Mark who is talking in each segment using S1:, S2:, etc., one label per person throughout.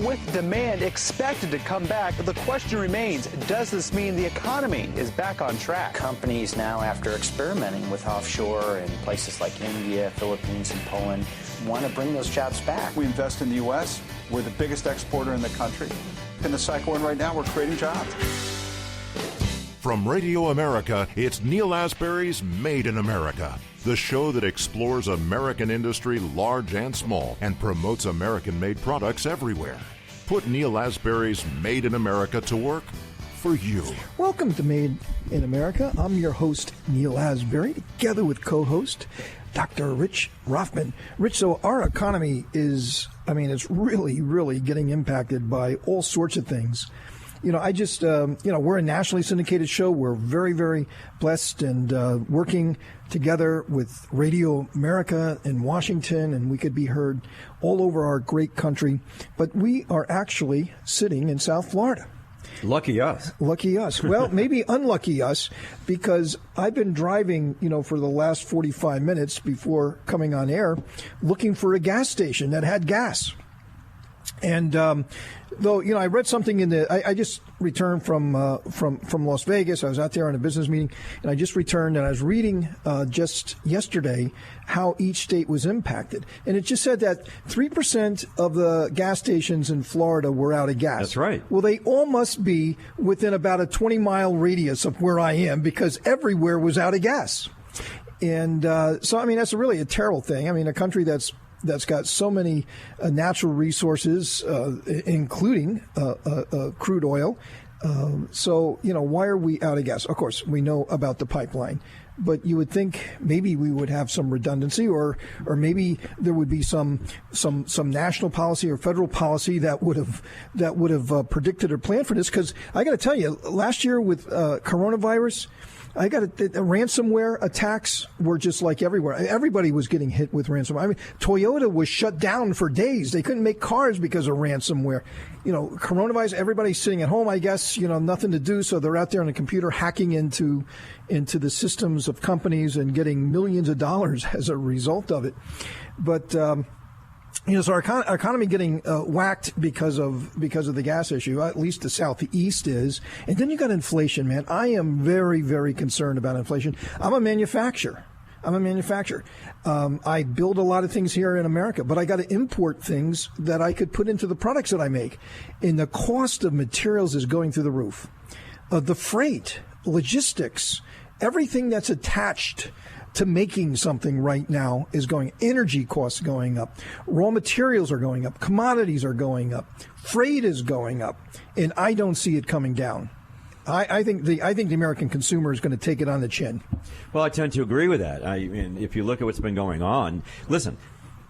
S1: with demand expected to come back, the question remains, does this mean the economy is back on track?
S2: Companies now, after experimenting with offshore in places like India, Philippines, and Poland, want to bring those jobs back.
S3: We invest in the U.S. We're the biggest exporter in the country. In the cycle we're in right now, we're creating jobs.
S4: From Radio America, it's Neil Asbury's Made in America, the show that explores American industry, large and small, and promotes American-made products everywhere. Put Neil Asbury's Made in America to work for you.
S5: Welcome to Made in America. I'm your host, Neil Asbury, together with co-host Dr. Rich Rothman. Rich, so our economy is, it's really, really getting impacted by all sorts of things. We're a nationally syndicated show. We're very, very blessed and working together with Radio America in Washington, and we could be heard all over our great country. But we are actually sitting in South Florida.
S6: Lucky us.
S5: Lucky us. Well, maybe unlucky us, because I've been driving, for the last 45 minutes before coming on air, looking for a gas station that had gas. And though, I read something I just returned from Las Vegas. I was out there on a business meeting, and I just returned, and I was reading just yesterday how each state was impacted. And it just said that 3% of the gas stations in Florida were out of gas.
S6: That's right.
S5: Well, they all must be within about a 20-mile radius of where I am, because everywhere was out of gas. And so, that's really a terrible thing. A country that's got so many natural resources, including crude oil. So, why are we out of gas? Of course, we know about the pipeline, but you would think maybe we would have some redundancy, or maybe there would be some national policy or federal policy that would have predicted or planned for this. Because I got to tell you, last year with coronavirus, ransomware attacks were just like everywhere. Everybody was getting hit with ransomware. Toyota was shut down for days. They couldn't make cars because of ransomware. Coronavirus, everybody's sitting at home, I guess, nothing to do. So they're out there on a computer hacking into the systems of companies and getting millions of dollars as a result of it. But, so our economy getting whacked because of the gas issue, at least the Southeast is. And then you got inflation, man. I am very, very concerned about inflation. I'm a manufacturer. I build a lot of things here in America, but I got to import things that I could put into the products that I make. And the cost of materials is going through the roof. The freight, logistics, everything that's attached to making something right now is going. Energy costs going up, raw materials are going up, commodities are going up, freight is going up, and I don't see it coming down. I think the American consumer is going to take it on the chin.
S6: Well, I tend to agree with that. If you look at what's been going on, listen,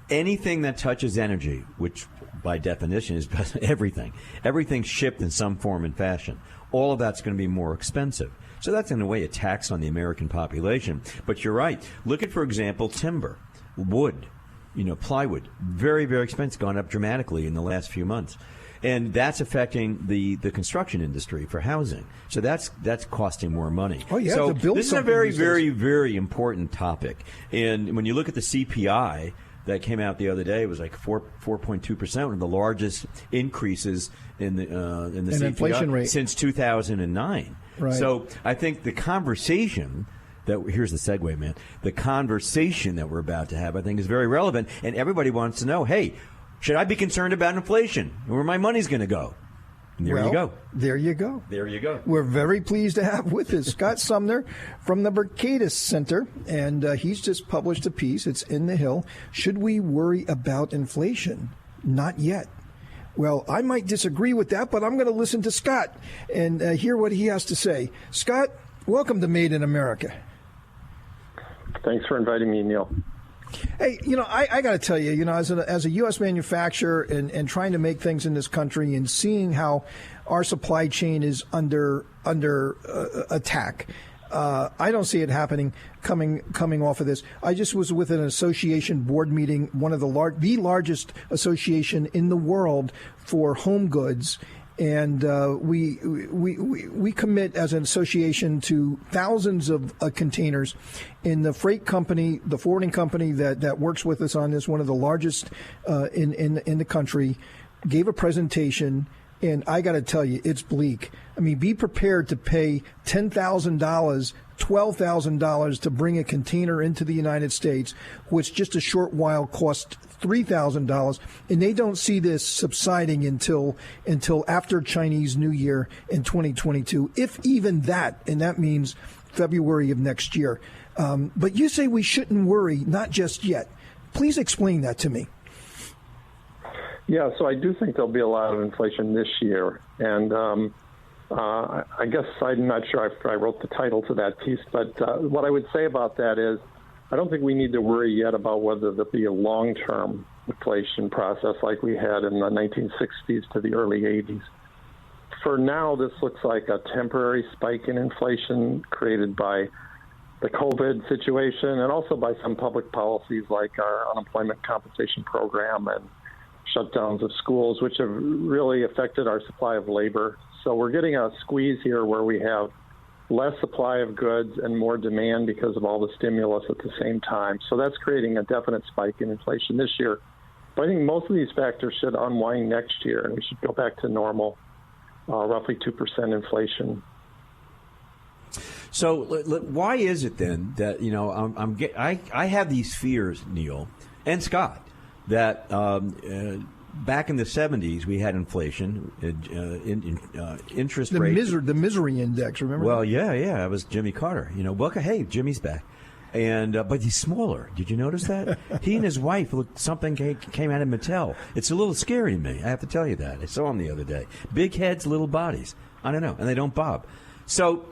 S6: anything that touches energy, which by definition is everything shipped in some form and fashion, all of that's going to be more expensive. So that's, in a way, a tax on the American population. But you're right. Look at, for example, timber, wood, plywood. Very, very expensive, gone up dramatically in the last few months. And that's affecting the construction industry for housing. So that's costing more money.
S5: Oh, yeah,
S6: so
S5: to build
S6: this is a very, very, very important topic. And when you look at the CPI that came out the other day, it was like 4.2%, one of the largest increases in the CPI
S5: inflation rate
S6: since 2009.
S5: Right.
S6: So I think the conversation here's the segue, man. The conversation that we're about to have, I think, is very relevant, and everybody wants to know, hey, should I be concerned about inflation? Where my money's going to go? And there you go.
S5: There you go.
S6: There you go.
S5: We're very pleased to have with us Scott Sumner from the Mercatus Center, and he's just published a piece. It's in the Hill. Should we worry about inflation? Not yet. Well, I might disagree with that, but I'm going to listen to Scott and hear what he has to say. Scott, welcome to Made in America.
S7: Thanks for inviting me, Neil.
S5: Hey, I got to tell you, as a U.S. manufacturer and trying to make things in this country and seeing how our supply chain is under attack, I don't see it happening coming off of this. I just was with an association board meeting, one of the largest association in the world for home goods. And we commit as an association to thousands of containers. In the freight company, the forwarding company that works with us on this, one of the largest in the country, gave a presentation, and I got to tell you, it's bleak. I mean, be prepared to pay $10,000, $12,000 to bring a container into the United States, which just a short while cost $3,000, and they don't see this subsiding until after Chinese New Year in 2022, if even that, and that means February of next year. But you say we shouldn't worry, not just yet. Please explain that to me.
S7: Yeah, so I do think there'll be a lot of inflation this year, and I guess I'm not sure if I wrote the title to that piece, but what I would say about that is I don't think we need to worry yet about whether there'll be a long-term inflation process like we had in the 1960s to the early 80s. For now, this looks like a temporary spike in inflation created by the COVID situation and also by some public policies like our unemployment compensation program and shutdowns of schools, which have really affected our supply of labor. So we're getting a squeeze here where we have less supply of goods and more demand because of all the stimulus at the same time. So that's creating a definite spike in inflation this year. But I think most of these factors should unwind next year, and we should go back to normal, roughly 2% inflation.
S6: So why is it then that, I have these fears, Neil and Scott, that back in the 70s we had inflation, interest rate.
S5: The misery index, remember?
S6: Well, yeah, it was Jimmy Carter. Hey, Jimmy's back. And but he's smaller. Did you notice that? He and his wife looked, something came out of Mattel. It's a little scary to me. I have to tell you that. I saw him the other day. Big heads, little bodies. I don't know, and they don't bob. So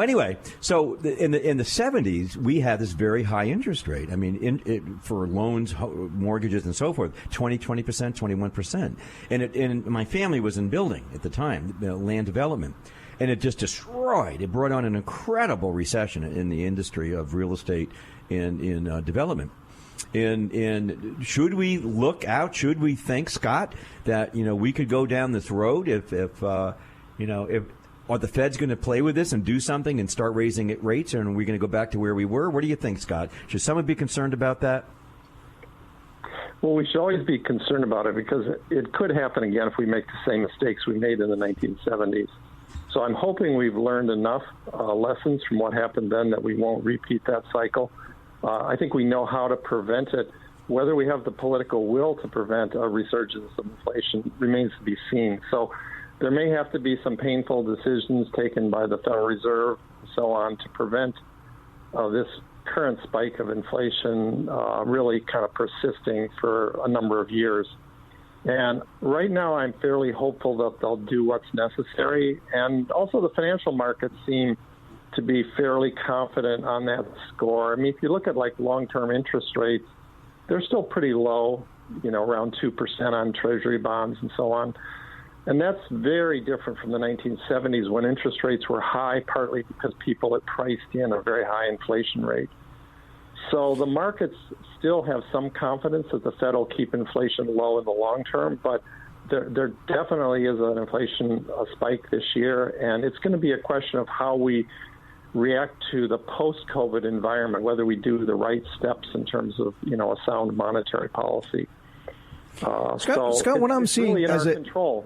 S6: anyway, in the 70s we had this very high interest rate. I mean, for loans, mortgages, and so forth, 20%, 21%. And my family was in building at the time, land development. And it just destroyed. It brought on an incredible recession in the industry of real estate and in development. And should we look out? Should we think, Scott, that we could go down this road if are the Feds going to play with this and do something and start raising rates, or are we going to go back to where we were? What do you think, Scott? Should someone be concerned about that?
S7: Well, we should always be concerned about it because it could happen again if we make the same mistakes we made in the 1970s. So I'm hoping we've learned enough lessons from what happened then that we won't repeat that cycle. I think we know how to prevent it. Whether we have the political will to prevent a resurgence of inflation remains to be seen. So there may have to be some painful decisions taken by the Federal Reserve and so on to prevent this current spike of inflation really kind of persisting for a number of years. And right now, I'm fairly hopeful that they'll do what's necessary. And also the financial markets seem to be fairly confident on that score. I mean, if you look at like long-term interest rates, they're still pretty low, around 2% on Treasury bonds and so on. And that's very different from the 1970s when interest rates were high, partly because people had priced in a very high inflation rate. So the markets still have some confidence that the Fed will keep inflation low in the long term, but there definitely is an inflation spike this year, and it's going to be a question of how we react to the post-COVID environment, whether we do the right steps in terms of, a sound monetary policy.
S5: Scott, what I'm seeing
S7: really in
S5: as
S7: our control.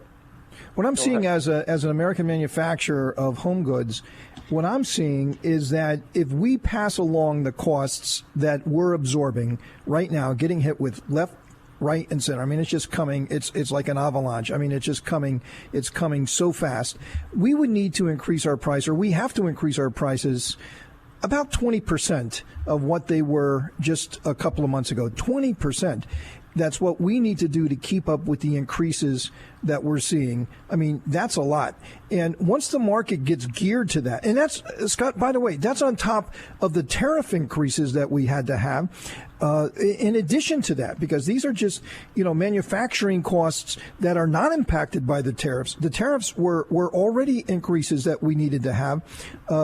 S5: What I'm seeing as an American manufacturer of home goods, what I'm seeing is that if we pass along the costs that we're absorbing right now, getting hit with left, right, and center. I mean, it's just coming. It's like an avalanche. I mean, it's just coming. It's coming so fast. We would need to increase our price, or we have to increase our prices about 20% of what they were just a couple of months ago. 20%. That's what we need to do to keep up with the increases that we're seeing. I mean, that's a lot. And once the market gets geared to that, and that's, Scott, by the way, that's on top of the tariff increases that we had to have. In addition to that, because these are just, manufacturing costs that are not impacted by the tariffs. The tariffs were already increases that we needed to have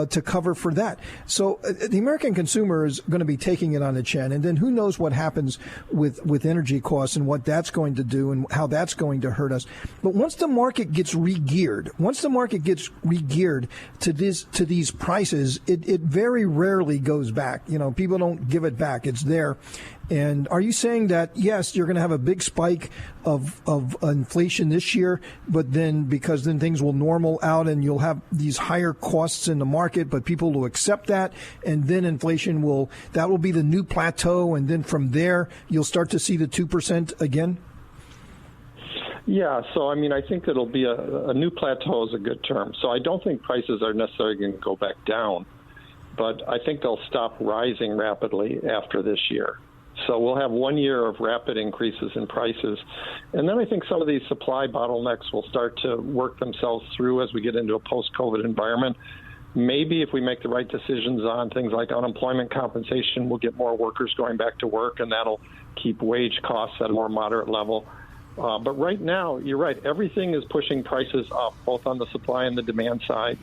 S5: to cover for that. So the American consumer is going to be taking it on the chin. And then who knows what happens with energy costs and what that's going to do and how that's going to hurt us. But once the market gets re-geared to these prices, it very rarely goes back. People don't give it back. It's there And are you saying that, yes, you're going to have a big spike of inflation this year, but then because then things will normal out and you'll have these higher costs in the market, but people will accept that, and then inflation will be the new plateau, and then from there you'll start to see the 2% again?
S7: Yeah, so I mean, I think it'll be a new plateau is a good term. So I don't think prices are necessarily going to go back down, but I think they'll stop rising rapidly after this year. So we'll have 1 year of rapid increases in prices. And then I think some of these supply bottlenecks will start to work themselves through as we get into a post-COVID environment. Maybe if we make the right decisions on things like unemployment compensation, we'll get more workers going back to work, and that'll keep wage costs at a more moderate level. But right now, you're right, everything is pushing prices up, both on the supply and the demand side.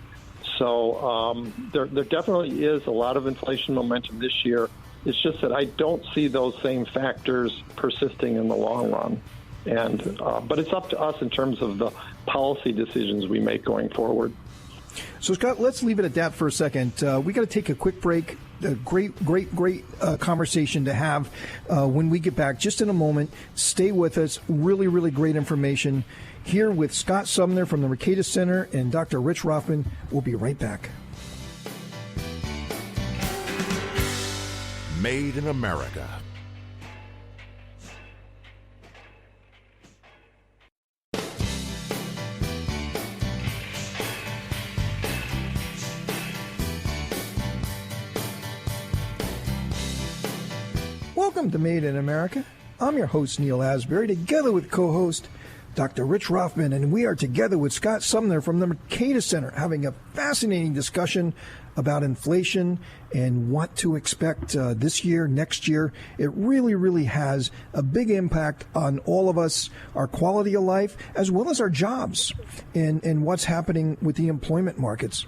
S7: So there definitely is a lot of inflation momentum this year. It's just that I don't see those same factors persisting in the long run. And but it's up to us in terms of the policy decisions we make going forward.
S5: So, Scott, let's leave it at that for a second. We got to take a quick break. A great conversation to have when we get back just in a moment. Stay with us. Really, really great information here with Scott Sumner from the Mercatus Center and Dr. Rich Rothman. We'll be right back.
S4: Made in America.
S5: Welcome to Made in America. I'm your host, Neil Asbury, together with co-host Dr. Rich Rothman, and we are together with Scott Sumner from the Mercatus Center having a fascinating discussion about inflation and what to expect this year, next year. It really, really has a big impact on all of us, our quality of life, as well as our jobs and what's happening with the employment markets.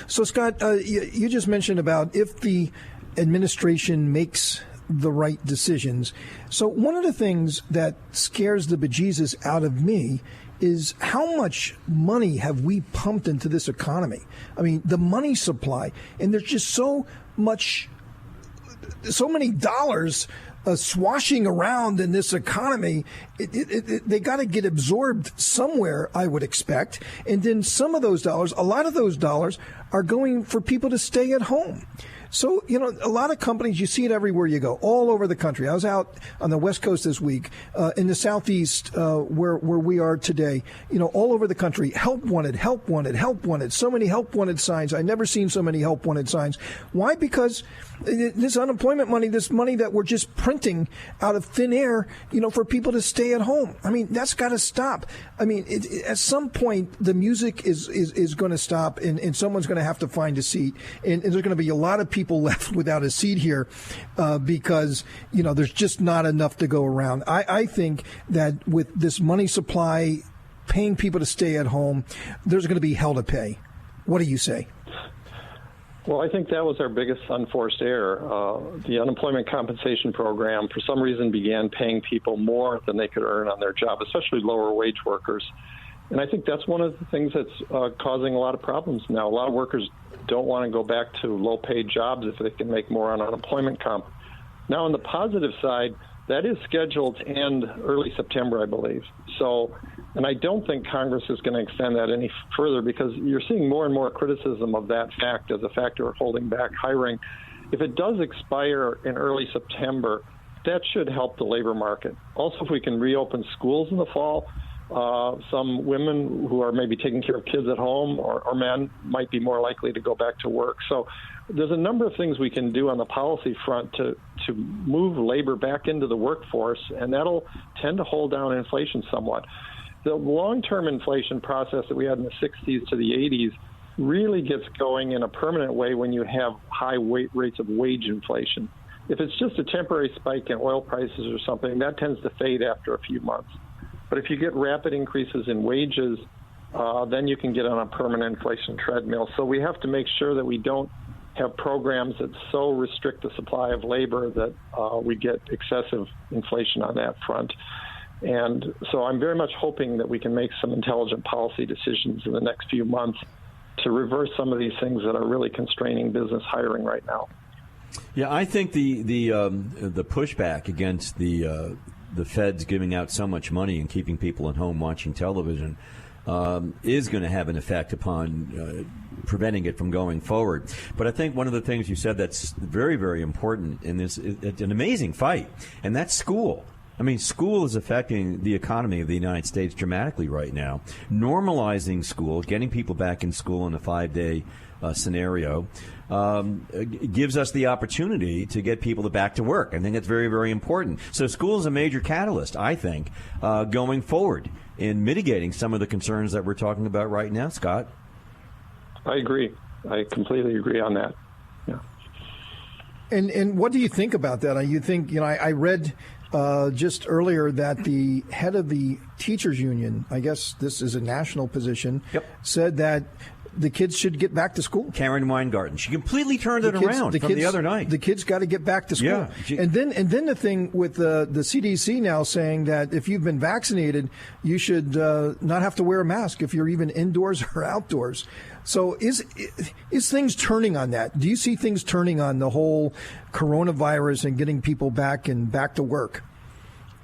S5: So, Scott, you just mentioned about if the administration makes the right decisions. So one of the things that scares the bejesus out of me is how much money have we pumped into this economy? I mean, the money supply, and there's just so many dollars swashing around in this economy. They got to get absorbed somewhere, I would expect. And then some of those dollars, a lot of those dollars are going for people to stay at home. So, you know, a lot of companies, you see it everywhere you go, all over the country. I was out on the West Coast this week, in the Southeast, where we are today, you know, all over the country. Help wanted, help wanted, help wanted. So many help wanted signs. I've never seen so many help wanted signs. Why? Because this unemployment money, this money that we're just printing out of thin air, you know, for people to stay at home. I mean, that's got to stop. I mean, at some point, the music is going to stop, and someone's going to have to find a seat. And there's going to be a lot of people left without a seat here because, you know, there's just not enough to go around. I think that with this money supply, paying people to stay at home, there's going to be hell to pay. What do you say?
S7: Well, I think that was our biggest unforced error. The unemployment compensation program, for some reason, began paying people more than they could earn on their job, especially lower wage workers. And I think that's one of the things that's causing a lot of problems now. A lot of workers don't want to go back to low-paid jobs if they can make more on unemployment comp. Now, on the positive side, that is scheduled to end early September, I believe. So, and I don't think Congress is going to extend that any further because you're seeing more and more criticism of that fact as a factor of holding back hiring. If it does expire in early September, that should help the labor market. Also, if we can reopen schools in the fall, some women who are maybe taking care of kids at home or men might be more likely to go back to work. So there's a number of things we can do on the policy front to move labor back into the workforce, and that'll tend to hold down inflation somewhat. The long-term inflation process that we had in the 60s to the 80s really gets going in a permanent way when you have high rates of wage inflation. If it's just a temporary spike in oil prices or something, that tends to fade after a few months. But if you get rapid increases in wages, then you can get on a permanent inflation treadmill. So we have to make sure that we don't have programs that so restrict the supply of labor that we get excessive inflation on that front. And so I'm very much hoping that we can make some intelligent policy decisions in the next few months to reverse some of these things that are really constraining business hiring right now.
S6: Yeah, I think the pushback against the feds giving out so much money and keeping people at home watching television is going to have an effect upon preventing it from going forward. But I think one of the things you said that's very, very important in this is an amazing fight, and that's school. I mean, school is affecting the economy of the United States dramatically right now. Normalizing school, getting people back in school in a 5-day scenario, gives us the opportunity to get people back to work. I think that's very, very important. So school is a major catalyst, I think, going forward in mitigating some of the concerns that we're talking about right now, Scott.
S7: I agree. I completely agree on that. Yeah.
S5: And what do you think about that? You think, I read just earlier that the head of the teachers union, I guess this is a national position, said that the kids should get back to school.
S6: Karen Weingarten. She completely turned it around from the other night.
S5: The kids got to get back to school.
S6: Yeah,
S5: and then the thing with the CDC now saying that if you've been vaccinated, you should not have to wear a mask if you're even indoors or outdoors. So is things turning on that? Do you see things turning on the whole coronavirus and getting people back to work?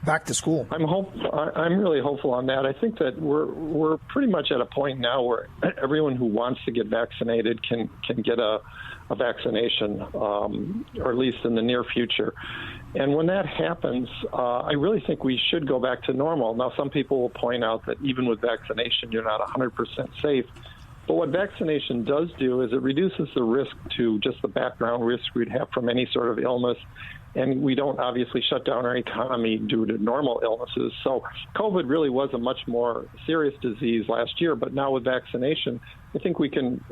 S5: Back to school.
S7: I'm really hopeful on that. I think that we're pretty much at a point now where everyone who wants to get vaccinated can get a vaccination, or at least in the near future. And when that happens, I really think we should go back to normal. Now, some people will point out that even with vaccination, you're not 100% safe. But what vaccination does do is it reduces the risk to just the background risk we'd have from any sort of illness. And we don't obviously shut down our economy due to normal illnesses. So COVID really was a much more serious disease last year. But now with vaccination, I think we can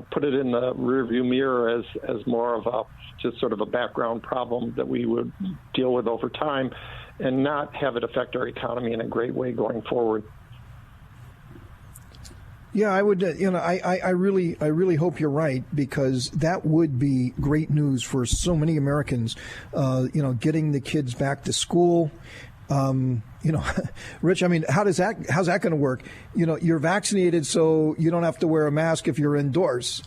S7: put it in the rearview mirror as more of just sort of a background problem that we would deal with over time and not have it affect our economy in a great way going forward.
S5: Yeah, I would. I really hope you're right, because that would be great news for so many Americans. Getting the kids back to school. Rich, I mean, how's that going to work? You're vaccinated, so you don't have to wear a mask if you're indoors.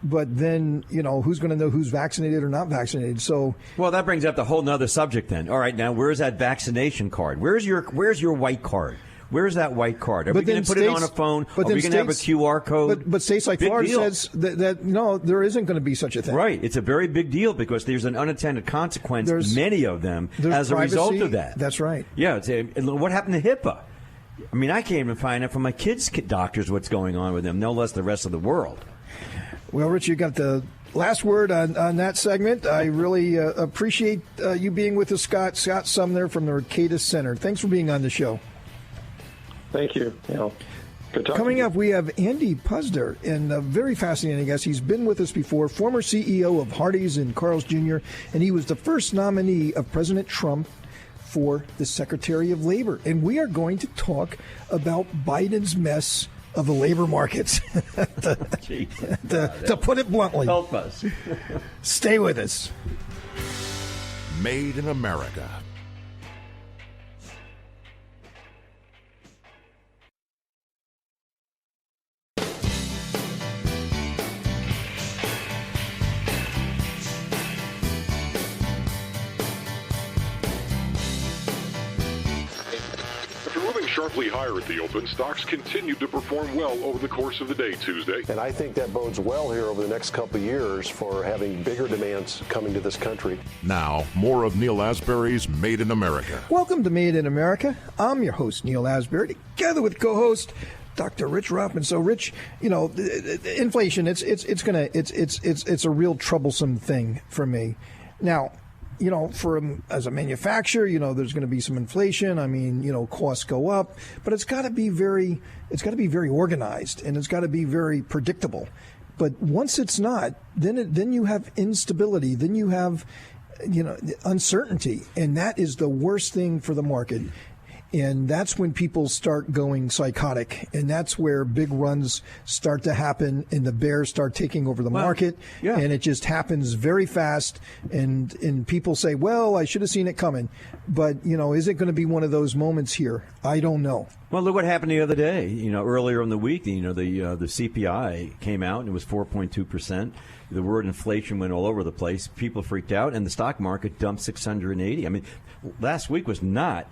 S5: But then, who's going to know who's vaccinated or not vaccinated? So,
S6: well, that brings up the whole nother subject. Then, all right, now where's that vaccination card? Where's your white card? Where's that white card? Are we going to put it on a phone? Are we going to have a QR code?
S5: But states like Florida says that no, there isn't going to be such a thing.
S6: Right. It's a very big deal because there's an unintended consequence, many of them, as a result of that.
S5: That's right.
S6: Yeah. What happened to HIPAA? I mean, I can't even find out from my kids' doctors what's going on with them, no less the rest of the world.
S5: Well, Rich, you got the last word on that segment. I really appreciate you being with us, Scott Sumner from the Mercatus Center. Thanks for being on the show.
S7: Thank you. Good talking.
S5: Coming up, we have Andy Puzder, and a very fascinating guest. He's been with us before, former CEO of Hawtrey's and Carl's Jr., and he was the first nominee of President Trump for the Secretary of Labor. And we are going to talk about Biden's mess of the labor markets, to put it bluntly.
S6: Help us.
S5: Stay with us.
S4: Made in America.
S8: Sharply higher at the open, stocks continued to perform well over the course of the day Tuesday.
S9: And I think that bodes well here over the next couple of years for having bigger demands coming to this country.
S4: Now, more of Neil Asbury's Made in America.
S5: Welcome to Made in America. I'm your host, Neil Asbury, together with co-host Dr. Rich Ruffman. So, Rich, inflation, it's a real troublesome thing for me. Now, as a manufacturer, there's going to be some inflation. I mean, costs go up, but it's got to be very organized, and it's got to be very predictable. But once it's not, then you have instability, then you have, uncertainty, and that is the worst thing for the market. And that's when people start going psychotic. And that's where big runs start to happen and the bears start taking over the market.
S6: Yeah.
S5: And it just happens very fast. And people say, well, I should have seen it coming. But, is it going to be one of those moments here? I don't know.
S6: Well, look what happened the other day. Earlier in the week, the CPI came out and it was 4.2%. The word inflation went all over the place. People freaked out, and the stock market dumped 680. I mean, last week was not,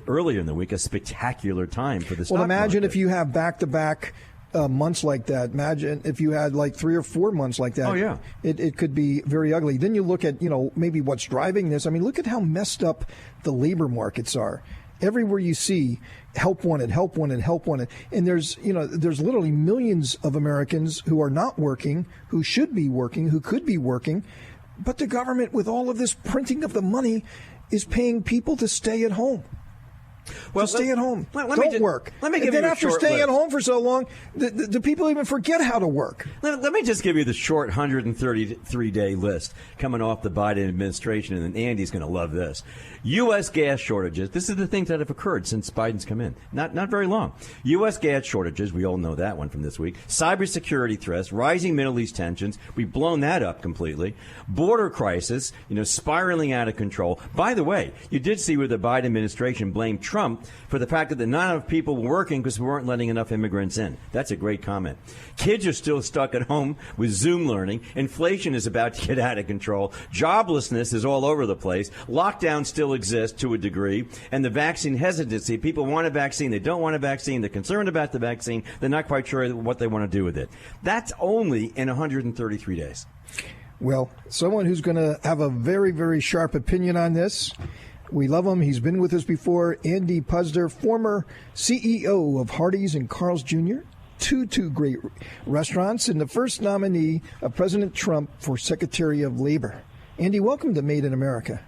S6: earlier in the week, a spectacular time for the stock market.
S5: Well, imagine if you have back-to-back months like that. Imagine if you had like 3 or 4 months like that.
S6: Oh, yeah.
S5: It could be very ugly. Then you look at, maybe what's driving this. I mean, look at how messed up the labor markets are. Everywhere you see help wanted, help wanted, help wanted. And there's literally millions of Americans who are not working, who should be working, who could be working. But the government, with all of this printing of the money, is paying people to stay at home. Well, stay at home. Don't work.
S6: Let me give
S5: and then
S6: you a
S5: after
S6: short
S5: staying
S6: list.
S5: at home for so long, the people even forget how to work.
S6: Let me just give you the short 133-day list coming off the Biden administration, and then Andy's going to love this. U.S. gas shortages. This is the things that have occurred since Biden's come in. Not very long. U.S. gas shortages. We all know that one from this week. Cybersecurity threats. Rising Middle East tensions. We've blown that up completely. Border crisis. Spiraling out of control. By the way, you did see where the Biden administration blamed Trump for the fact that not enough people were working because we weren't letting enough immigrants in. That's a great comment. Kids are still stuck at home with Zoom learning. Inflation is about to get out of control. Joblessness is all over the place. Lockdown still exists to a degree. And the vaccine hesitancy. People want a vaccine. They don't want a vaccine. They're concerned about the vaccine. They're not quite sure what they want to do with it. That's only in 133 days.
S5: Well, someone who's going to have a very, very sharp opinion on this. We love him. He's been with us before. Andy Puzder, former CEO of Hardee's and Carl's Jr., two great restaurants, and the first nominee of President Trump for Secretary of Labor. Andy, welcome to Made in America.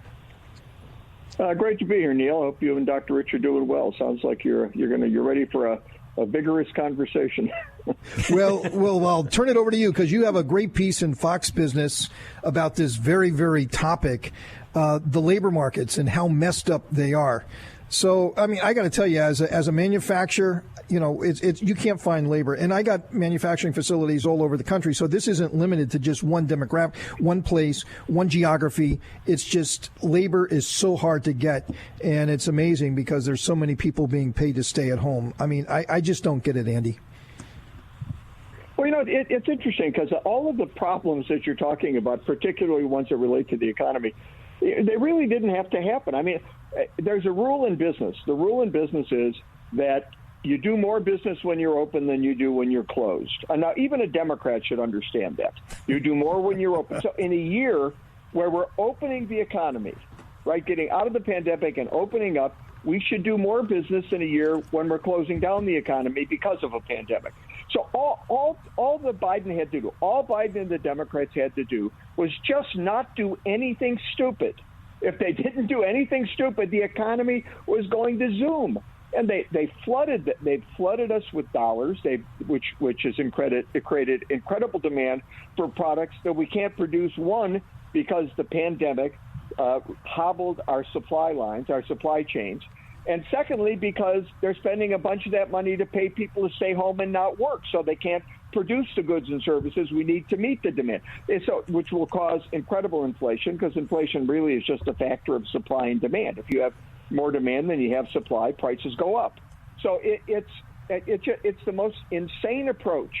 S10: Great to be here, Neil. I hope you and Dr. Rich are doing well. Sounds like you're ready for a vigorous conversation.
S5: Well, I'll turn it over to you because you have a great piece in Fox Business about this very, very topic, the labor markets and how messed up they are. So, I mean, I got to tell you, as a manufacturer, it's you can't find labor. And I got manufacturing facilities all over the country, so this isn't limited to just one demographic, one place, one geography. It's just labor is so hard to get, and it's amazing because there's so many people being paid to stay at home. I mean, I just don't get it, Andy.
S10: Well, it's interesting because all of the problems that you're talking about, particularly ones that relate to the economy, they really didn't have to happen. I mean, there's a rule in business. The rule in business is that you do more business when you're open than you do when you're closed. And now, even a Democrat should understand that. You do more when you're open. So in a year where we're opening the economy, right, getting out of the pandemic and opening up, we should do more business in a year when we're closing down the economy because of a pandemic. So all that Biden had to do, all Biden and the Democrats had to do was just not do anything stupid. If they didn't do anything stupid, the economy was going to zoom. And they flooded us with dollars, which has created incredible demand for products that we can't produce. One, because the pandemic hobbled our supply lines, our supply chains. And secondly, because they're spending a bunch of that money to pay people to stay home and not work, so they can't produce the goods and services we need to meet the demand, which will cause incredible inflation, because inflation really is just a factor of supply and demand. If you have more demand than you have supply, prices go up. So it's the most insane approach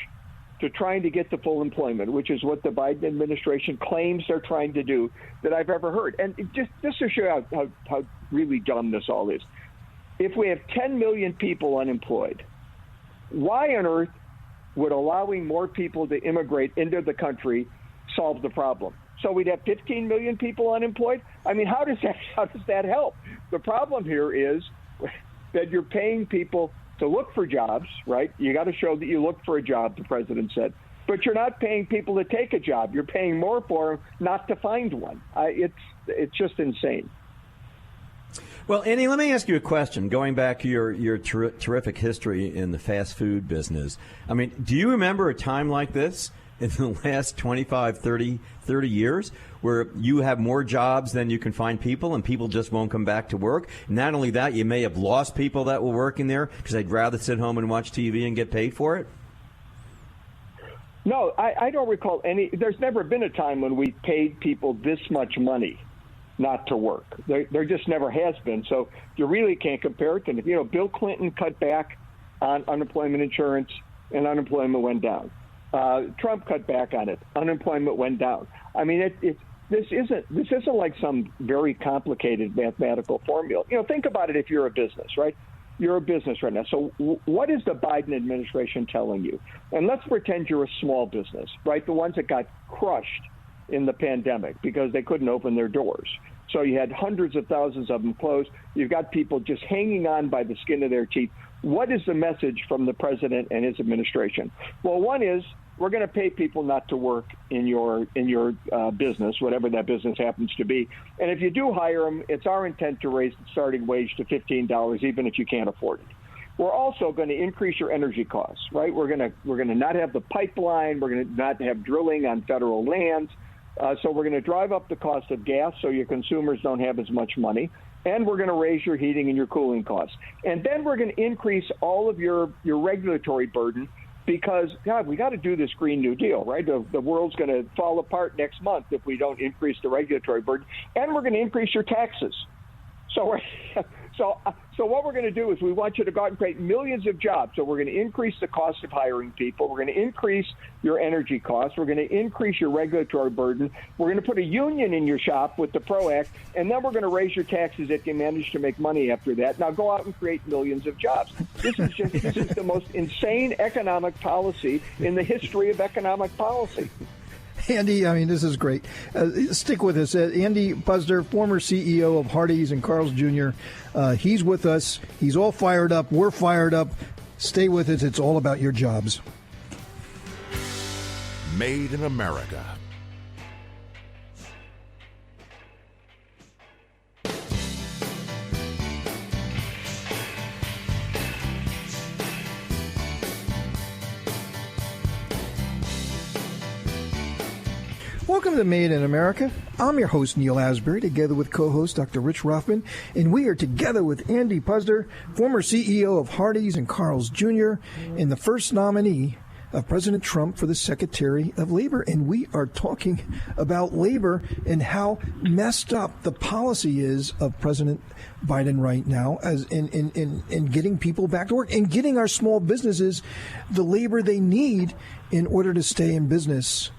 S10: to trying to get to full employment, which is what the Biden administration claims they're trying to do, that I've ever heard. And just to show how really dumb this all is, if we have 10 million people unemployed, why on earth would allowing more people to immigrate into the country solve the problem? So we'd have 15 million people unemployed? I mean, how does that help? The problem here is that you're paying people to look for jobs, right? You got to show that you look for a job, the president said. But you're not paying people to take a job. You're paying more for them not to find one. It's just insane.
S6: Well, Andy, let me ask you a question. Going back to your terrific history in the fast food business, I mean, do you remember a time like this in the last 25, 30 years, where you have more jobs than you can find people, and people just won't come back to work. Not only that, you may have lost people that were working there because they'd rather sit home and watch TV and get paid for it?
S10: No, I don't recall any. There's never been a time when we paid people this much money not to work. There just never has been. So you really can't compare it. And, Bill Clinton cut back on unemployment insurance, and unemployment went down. Trump cut back on it. Unemployment went down. I mean, this isn't like some very complicated mathematical formula. Think about it if you're a business, right? You're a business right now. So what is the Biden administration telling you? And let's pretend you're a small business, right? The ones that got crushed in the pandemic because they couldn't open their doors. So you had hundreds of thousands of them closed. You've got people just hanging on by the skin of their teeth. What is the message from the president and his administration? Well, one is we're going to pay people not to work in your business, whatever that business happens to be. And if you do hire them, it's our intent to raise the starting wage to $15, even if you can't afford it. We're also going to increase your energy costs, right? We're going to not have the pipeline. We're going to not have drilling on federal lands. So we're going to drive up the cost of gas so your consumers don't have as much money. And we're going to raise your heating and your cooling costs. And then we're going to increase all of your regulatory burden because, God, we got to do this Green New Deal, right? The world's going to fall apart next month if we don't increase the regulatory burden. And we're going to increase your taxes. So what we're going to do is we want you to go out and create millions of jobs. So we're going to increase the cost of hiring people. We're going to increase your energy costs. We're going to increase your regulatory burden. We're going to put a union in your shop with the PRO Act, and then we're going to raise your taxes if you manage to make money after that. Now go out and create millions of jobs. This is the most insane economic policy in the history of economic policy.
S5: Andy, I mean, this is great. Stick with us. Andy Puzder, former CEO of Hardee's and Carl's Jr., he's with us. He's all fired up. We're fired up. Stay with us. It's all about your jobs.
S4: Made in America.
S5: Welcome to Made in America. I'm your host, Neil Asbury, together with co-host Dr. Rich Rothman, and we are together with Andy Puzder, former CEO of Hardee's and Carl's Jr., and the first nominee of President Trump for the Secretary of Labor. And we are talking about labor and how messed up the policy is of President Biden right now as in getting people back to work and getting our small businesses the labor they need in order to stay in business,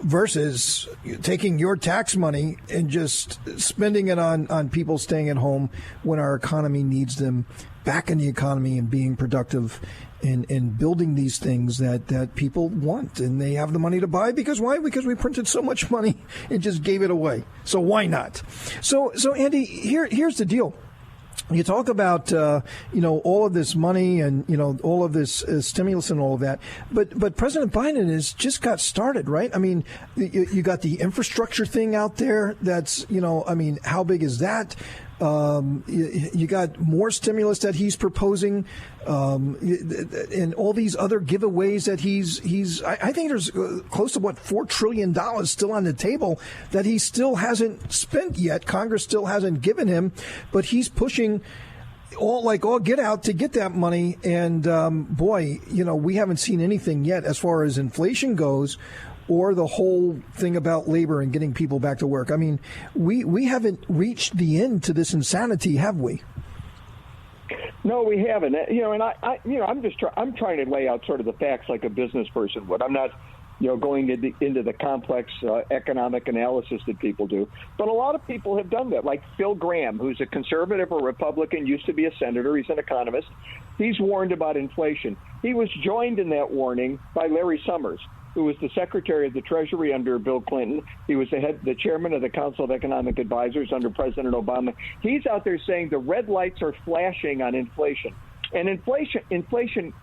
S5: versus taking your tax money and just spending it on people staying at home when our economy needs them back in the economy and being productive and building these things that people want and they have the money to buy. Because why? Because we printed so much money and just gave it away. So why not? So Andy, here's the deal. You talk about, all of this money and, all of this stimulus and all of that. But President Biden has just got started, right? I mean, you got the infrastructure thing out there. That's, how big is that? You got more stimulus that he's proposing, and all these other giveaways that he's. I think there's close to $4 trillion still on the table that he still hasn't spent yet. Congress still hasn't given him, but he's pushing all get out to get that money. And we haven't seen anything yet as far as inflation goes, or the whole thing about labor and getting people back to work. I mean, we haven't reached the end to this insanity, have we?
S10: No, we haven't. I'm trying to lay out sort of the facts like a business person would. I'm not, going into the complex economic analysis that people do. But a lot of people have done that, like Phil Gramm, who's a conservative or Republican, used to be a senator. He's an economist. He's warned about inflation. He was joined in that warning by Larry Summers, who was the Secretary of the Treasury under Bill Clinton. He was the chairman of the Council of Economic Advisors under President Obama. He's out there saying the red lights are flashing on inflation. And inflation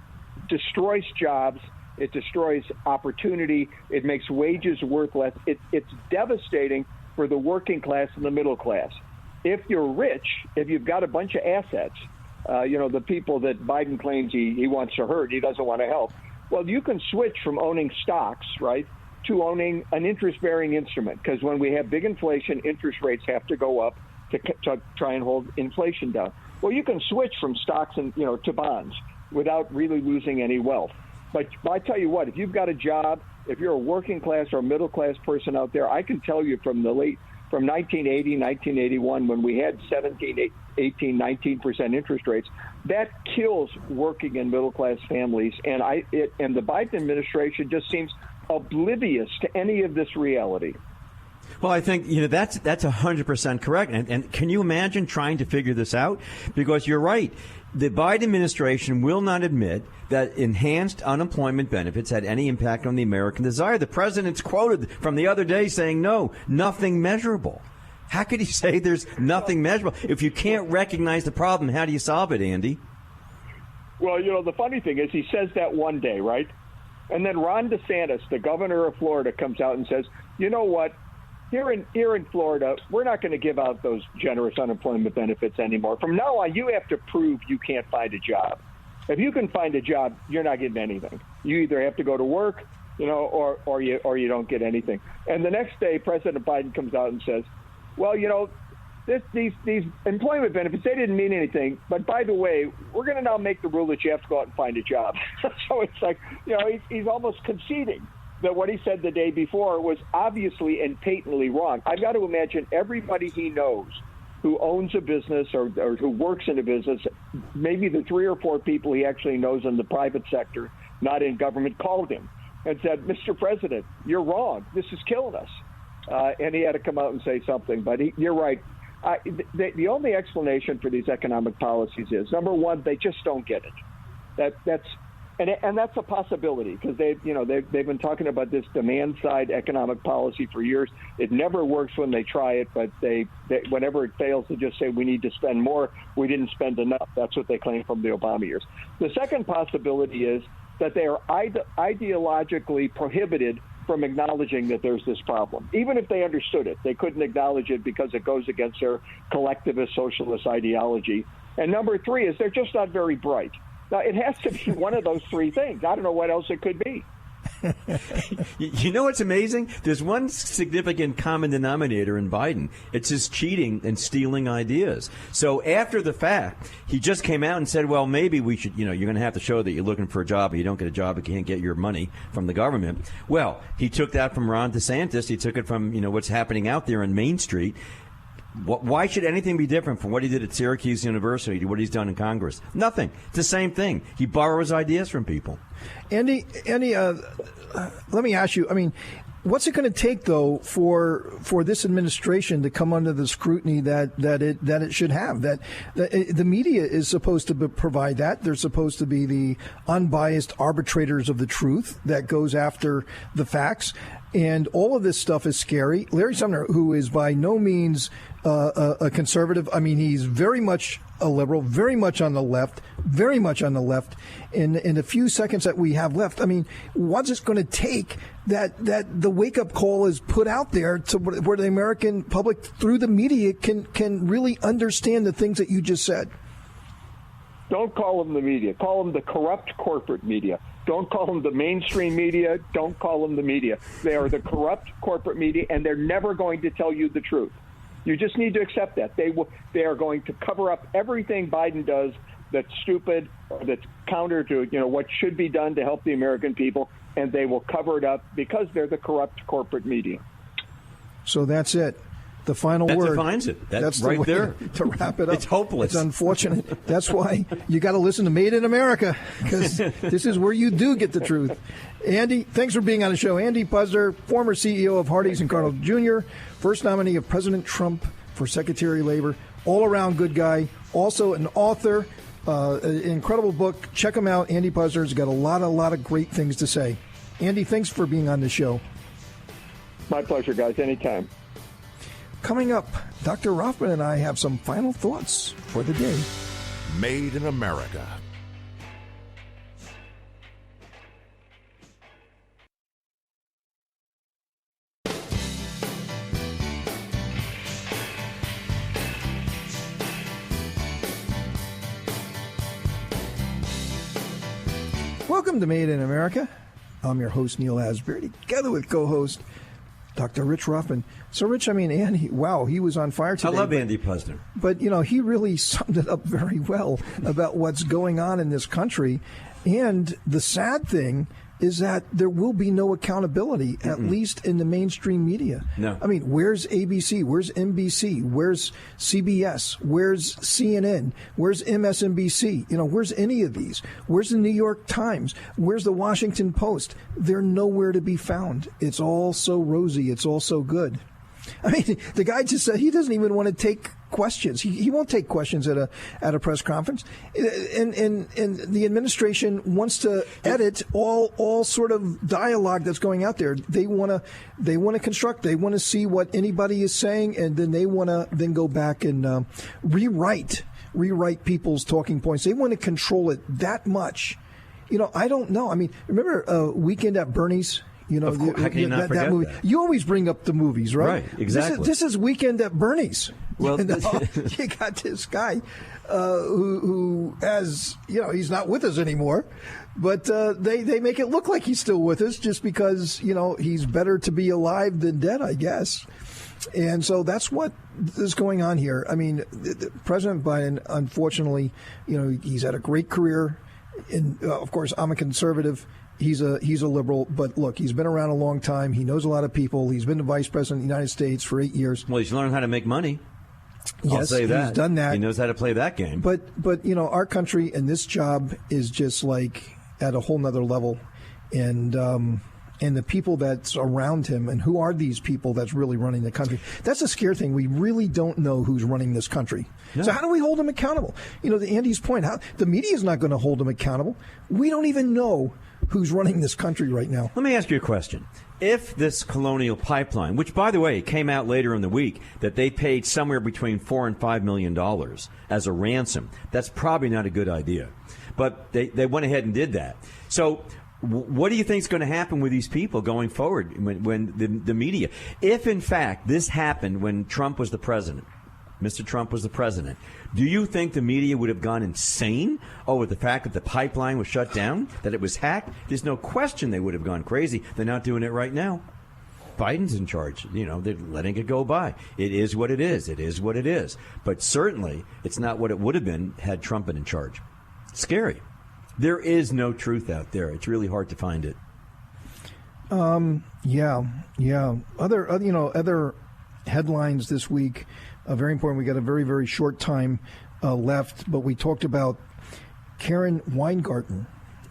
S10: destroys jobs. It destroys opportunity. It makes wages worth less. It's devastating for the working class and the middle class. If you're rich, if you've got a bunch of assets, the people that Biden claims he wants to hurt, he doesn't want to help. Well, you can switch from owning stocks, right, to owning an interest-bearing instrument, because when we have big inflation, interest rates have to go up to try and hold inflation down. Well, you can switch from stocks and to bonds without really losing any wealth. But I tell you what, if you've got a job, if you're a working class or middle class person out there, I can tell you from 1980, 1981, when we had 17, 18, 19% interest rates, that kills working and middle class families. And the Biden administration just seems oblivious to any of this reality.
S6: Well, I think that's 100% correct. And can you imagine trying to figure this out? Because you're right. The Biden administration will not admit that enhanced unemployment benefits had any impact on the American desire. The president's quoted from the other day saying, no, nothing measurable. How could he say there's nothing measurable? If you can't recognize the problem, how do you solve it, Andy?
S10: Well, the funny thing is he says that one day, right? And then Ron DeSantis, the governor of Florida, comes out and says, you know what? Here in Florida, we're not going to give out those generous unemployment benefits anymore. From now on, you have to prove you can't find a job. If you can find a job, you're not getting anything. You either have to go to work, or you don't get anything. And the next day, President Biden comes out and says, well, these employment benefits, they didn't mean anything. But by the way, we're going to now make the rule that you have to go out and find a job. So it's like, he's almost conceding that what he said the day before was obviously and patently wrong. I've got to imagine everybody he knows who owns a business or who works in a business, maybe the 3 or 4 people he actually knows in the private sector, not in government, called him and said, Mr. President, you're wrong. This is killing us. And he had to come out and say something. But you're right. The only explanation for these economic policies is, number one, they just don't get it. And that's a possibility, because they've been talking about this demand side economic policy for years. It never works when they try it, but they whenever it fails, they just say we need to spend more. We didn't spend enough. That's what they claim from the Obama years. The second possibility is that they are ideologically prohibited from acknowledging that there's this problem. Even if they understood it, they couldn't acknowledge it because it goes against their collectivist socialist ideology. And number 3 is they're just not very bright. Now, it has to be one of those 3 things. I don't know what else it could be.
S6: You know what's amazing? There's one significant common denominator in Biden. It's his cheating and stealing ideas. So after the fact, he just came out and said, well, maybe we should, you're going to have to show that you're looking for a job and you don't get a job, you can't get your money from the government. Well, he took that from Ron DeSantis. He took it from, what's happening out there on Main Street. Why should anything be different from what he did at Syracuse University to what he's done in Congress? Nothing. It's the same thing. He borrows ideas from people. Andy,
S5: let me ask you, what's it going to take, though, for this administration to come under the scrutiny that it should have? That the media is supposed to provide that. They're supposed to be the unbiased arbitrators of the truth that goes after the facts. And all of this stuff is scary. Larry Sumner, who is by no means a conservative, he's very much a liberal, very much on the left. In the few seconds that we have left, what's it going to take that the wake-up call is put out there to where the American public, through the media, can really understand the things that you just said?
S10: Don't call them the media. Call them the corrupt corporate media. Don't call them the mainstream media. Don't call them the media. They are the corrupt corporate media, and they're never going to tell you the truth. You just need to accept that. They are going to cover up everything Biden does that's stupid or that's counter to what should be done to help the American people, and they will cover it up because they're the corrupt corporate media.
S5: So that's it. The final
S6: that
S5: word.
S6: That defines it. That's
S5: the
S6: right
S5: way
S6: there.
S5: To wrap it up.
S6: It's hopeless.
S5: It's unfortunate. That's why you got to listen to Made in America, because this is where you do get the truth. Andy, thanks for being on the show. Andy Puzder, former CEO of Hardee's and Carl Jr., first nominee of President Trump for Secretary of Labor, all-around good guy, also an author, an incredible book. Check him out. Andy Puzder's got a lot of great things to say. Andy, thanks for being on the show.
S10: My pleasure, guys. Anytime.
S5: Coming up, Dr. Rothman and I have some final thoughts for the day.
S4: Made in America.
S5: Welcome to Made in America. I'm your host, Neil Asbury, together with co-host Dr. Rich Ruffin. So, Rich, I mean, Andy, wow, he was on fire today.
S6: I love Andy Puzder.
S5: But, you know, he really summed it up very well about what's going on in this country. And the sad thing is that there will be no accountability, at least in the mainstream media.
S6: No.
S5: I mean, where's ABC? Where's NBC? Where's CBS? Where's CNN? Where's MSNBC? You know, where's any of these? Where's the New York Times? Where's the Washington Post? They're nowhere to be found. It's all so rosy. It's all so good. I mean, the guy just said he doesn't even want to take questions. He won't take questions at a press conference. And the administration wants to edit all sort of dialogue that's going out there. They want to construct. They want to see what anybody is saying, and then they want to then go back and rewrite people's talking points. They want to control it that much. You know, I don't know. I mean, remember Weekend at Bernie's? You know,
S6: how can you not forget
S5: that movie.
S6: that?
S5: You always bring up the movies, right?
S6: Right, exactly.
S5: This is Weekend at Bernie's.
S6: Well,
S5: you got this guy who has, you know, he's not with us anymore, but they make it look like he's still with us just because, you know, he's better to be alive than dead, I guess. And so that's what is going on here. I mean, President Biden, unfortunately, you know, he's had a great career. And of course, I'm a conservative. He's a liberal, but look, he's been around a long time. He knows a lot of people. He's been the vice president of the United States for 8 years.
S6: Well, he's learned how to make money.
S5: Yes,
S6: I'll say that.
S5: He's done that.
S6: He knows how to play that game.
S5: But you know, our country and this job is just like at a whole nother level. And the people that's around him, and who are these people that's really running the country? That's a scary thing. We really don't know who's running this country. No. So how do we hold them accountable? You know, to Andy's point, the media is not going to hold them accountable. We don't even know who's running this country right now.
S6: Let me ask you a question. If this Colonial Pipeline, which, by the way, came out later in the week, that they paid somewhere between $4 and $5 million as a ransom, that's probably not a good idea. But they went ahead and did that. So what do you think is going to happen with these people going forward when the media? If, in fact, this happened when Trump was the president, Mr. Trump was the president, do you think the media would have gone insane over the fact that the pipeline was shut down, that it was hacked? There's no question they would have gone crazy. They're not doing it right now. Biden's in charge. You know, they're letting it go by. It is what it is. It is what it is. But certainly, it's not what it would have been had Trump been in charge. Scary. There is no truth out there. It's really hard to find it.
S5: Yeah. Other headlines this week. Very important. We got a very, very short time left, but we talked about Karen Weingarten,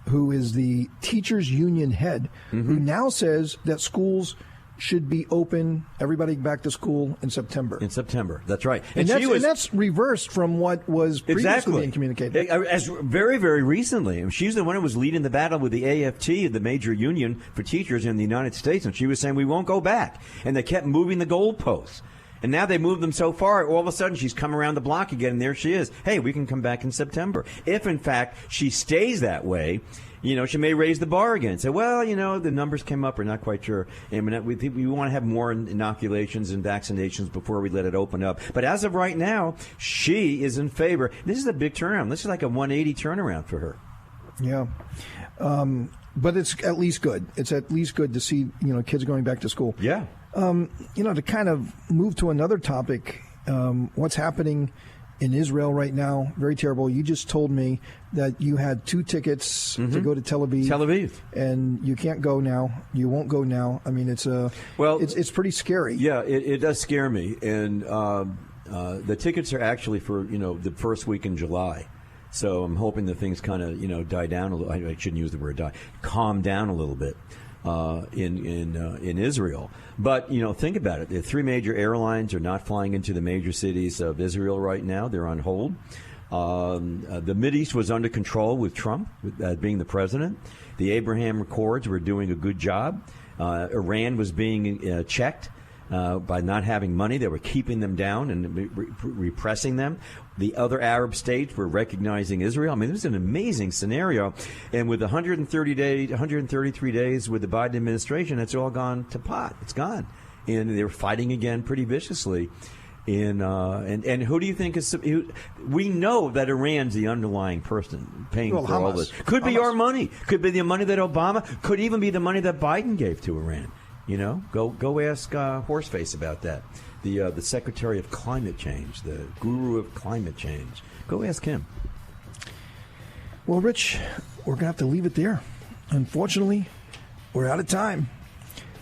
S5: who is the teachers union head, who now says that schools should be open, everybody back to school in September.
S6: In September, that's right.
S5: And that's reversed from what was previously being communicated.
S6: As very, very recently. She's the one who was leading the battle with the AFT, the major union for teachers in the United States, and she was saying we won't go back. And they kept moving the goalposts. And now they moved them so far, all of a sudden she's come around the block again, and there she is. Hey, we can come back in September. If, in fact, she stays that way, you know, she may raise the bar again. Say, well, you know, the numbers came up. We're not quite sure. And we want to have more inoculations and vaccinations before we let it open up. But as of right now, she is in favor. This is a big turnaround. This is like a 180 turnaround for her.
S5: Yeah. But it's at least good. It's at least good to see, you know, kids going back to school.
S6: Yeah.
S5: You know, to kind of move to another topic, what's happening in Israel right now, very terrible. You just told me that you had 2 tickets to go to Tel Aviv.
S6: Tel Aviv.
S5: And you can't go now. You won't go now. I mean, it's pretty scary.
S6: Yeah, it does scare me. And the tickets are actually for, you know, the first week in July. So I'm hoping that things kind of, you know, die down a little. I shouldn't use the word die. Calm down a little bit. In Israel. But, you know, think about it. The 3 major airlines are not flying into the major cities of Israel right now. They're on hold. The Mideast was under control with Trump being the president. The Abraham Accords were doing a good job. Iran was being checked by not having money. They were keeping them down and repressing them. The other Arab states were recognizing Israel. I mean, it was an amazing scenario. And with 133 days with the Biden administration, it's all gone to pot. It's gone. And they're fighting again pretty viciously. And who do you think is? We know that Iran's the underlying person paying for
S5: Hamas.
S6: all this. Could be our money. Could be the money that Obama. Could even be the money that Biden gave to Iran. Go ask Horseface about that. The Secretary of Climate Change, the guru of climate change. Go ask him.
S5: Well, Rich, we're going to have to leave it there. Unfortunately, we're out of time.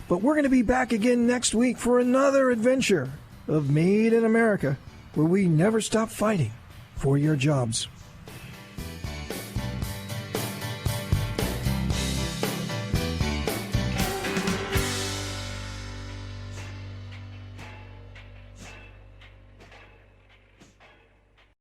S5: But we're going to be back again next week for another adventure of Made in America, where we never stop fighting for your jobs.